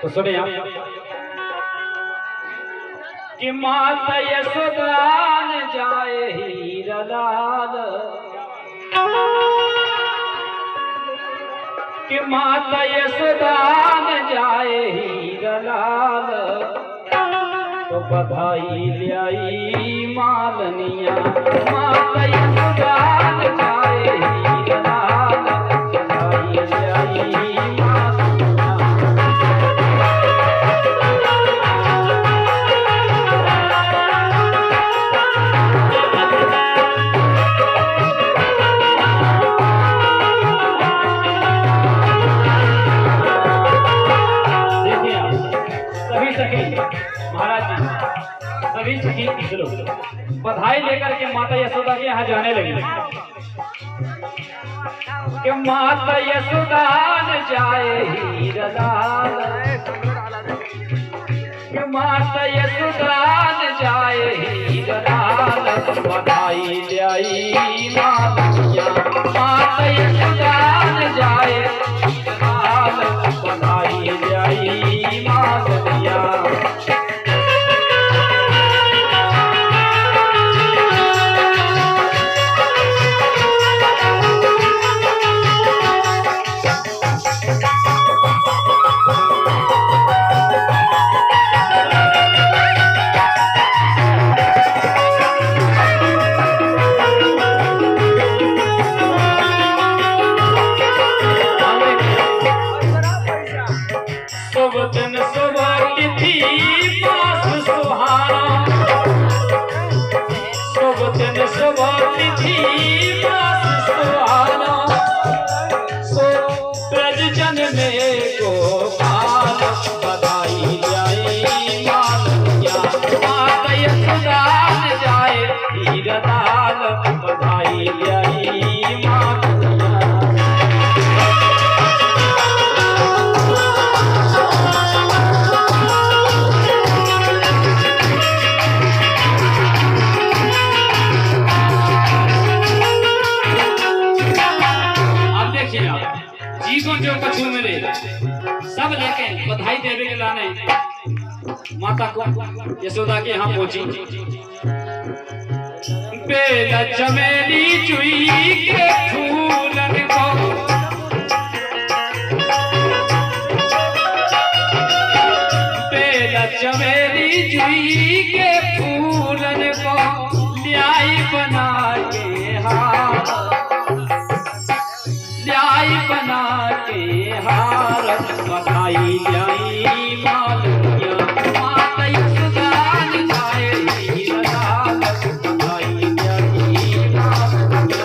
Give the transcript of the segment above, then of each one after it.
तो सुने आप कि माता यशोदा न जाए हीरा लाल, कि माता यशोदा न जाए हीरा लाल, तो बधाई ल्याई मालनिया माता यशोदा न जाए हीरा लाल, बधाई ल्याई बधाई लेकर के माता यशोदा के यहाँ जाने लगी कि माता यशोदा न जाए हीरा लाल, कि माता यशोदा न जाए हीरा लाल, बधाई ल्याई मालनिया माता यशोदा न जाए हीरा लाल, बधाई ल्याई मालनिया। सब लेके बधाई देवे के लाने माता को यशोदा के यहाँ पहुंची। बेला चमेली चुई के फूलन को, बेला चमेली चुई के फूलन को, ल्याई बना के हार, ल्याई बना के हार, बधाई ल्याई मालनिया माता यशोदा न जाए हीरा लाल, बधाई ल्याई मालनिया।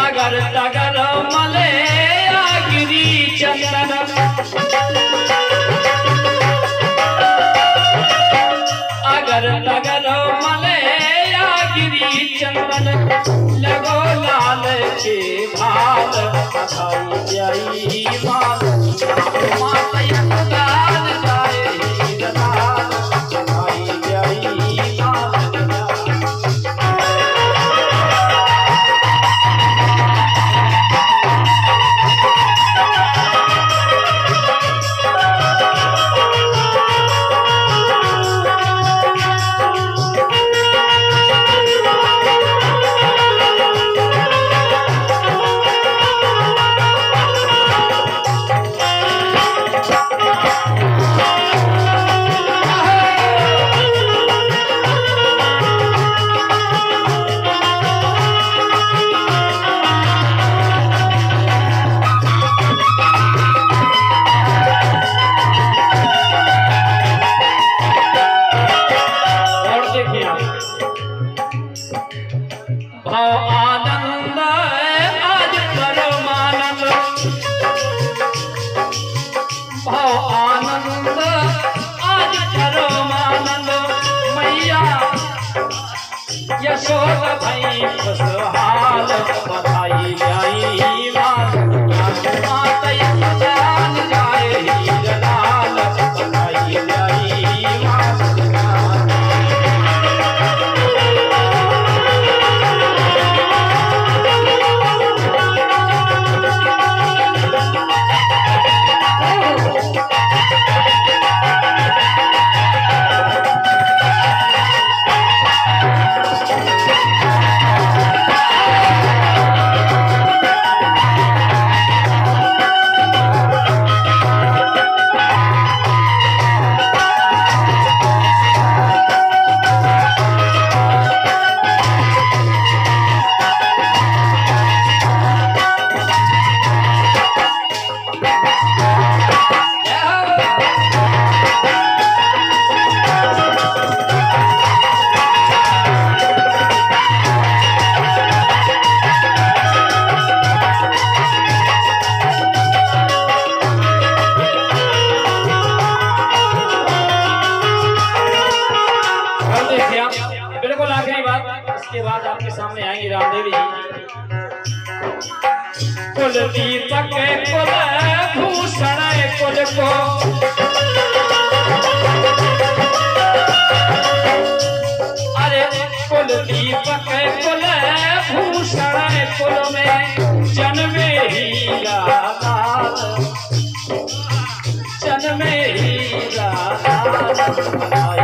अगर तगर मले आगिरी चंदन, अगर तगर मले आगिरी चंदन, लगो लाल के भाल, बधाई ल्याई मालनिया माता यशोदा न जाए हीरा लाल, बधाई ल्याई मालनिया। भाव आनंद आज परमानंद, भाव आनंद आज परमानंद, मैया यशोद भई खुशहाल, बधाई जाई माता यशोदान जाए हीर लाल, बधाई जाई माता। बिल्कुल आखिरी बात, इसके बाद आपके सामने आएंगे रामदेवी जी। कुल दीपक कुल भूषण कुल को, अरे कुल दीपक कुल भूषण कुल में जन्मे हीरा लाल, जन्मे हीरा लाल,